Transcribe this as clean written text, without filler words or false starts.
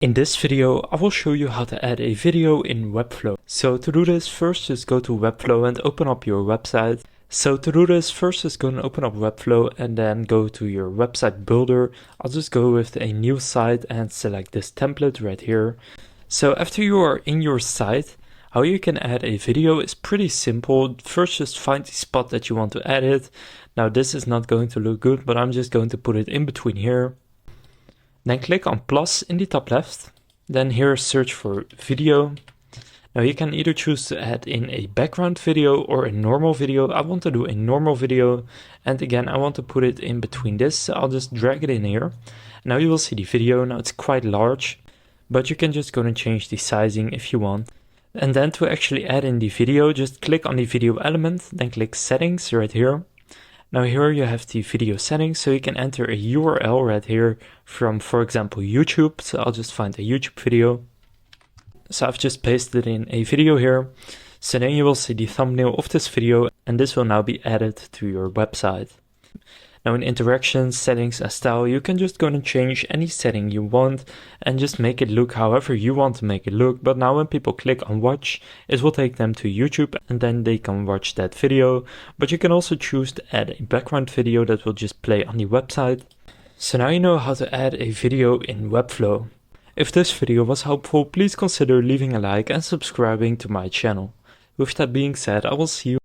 In this video, I will show you how to add a video in Webflow. So to do this, first just go to Webflow and open up your website. Webflow and then go to your website builder. I'll just go with a new site and select this template right here. So after you are in your site, how you can add a video is pretty simple. First just find the spot that you want to add it. Now this is not going to look good, but I'm just going to put it in between here. Then click on plus in the top left. Then here search for video. Now you can either choose to add in a background video or a normal video. I want to do a normal video. And again, I want to put it in between this. So I'll just drag it in here. Now you will see the video. Now it's quite large, but you can just go and change the sizing if you want. And then to actually add in the video, just click on the video element, then click settings right here. Now here you have the video settings, so you can enter a URL right here from, for example, YouTube. So I'll just find a YouTube video. So I've just pasted in a video here. So then you will see the thumbnail of this video, and this will now be added to your website. Now in interactions, settings and style, you can just go and change any setting you want and just make it look however you want to make it look. But now when people click on watch, it will take them to YouTube and then they can watch that video. But you can also choose to add a background video that will just play on the website. So now you know how to add a video in Webflow. If this video was helpful, please consider leaving a like and subscribing to my channel. With that being said, I will see you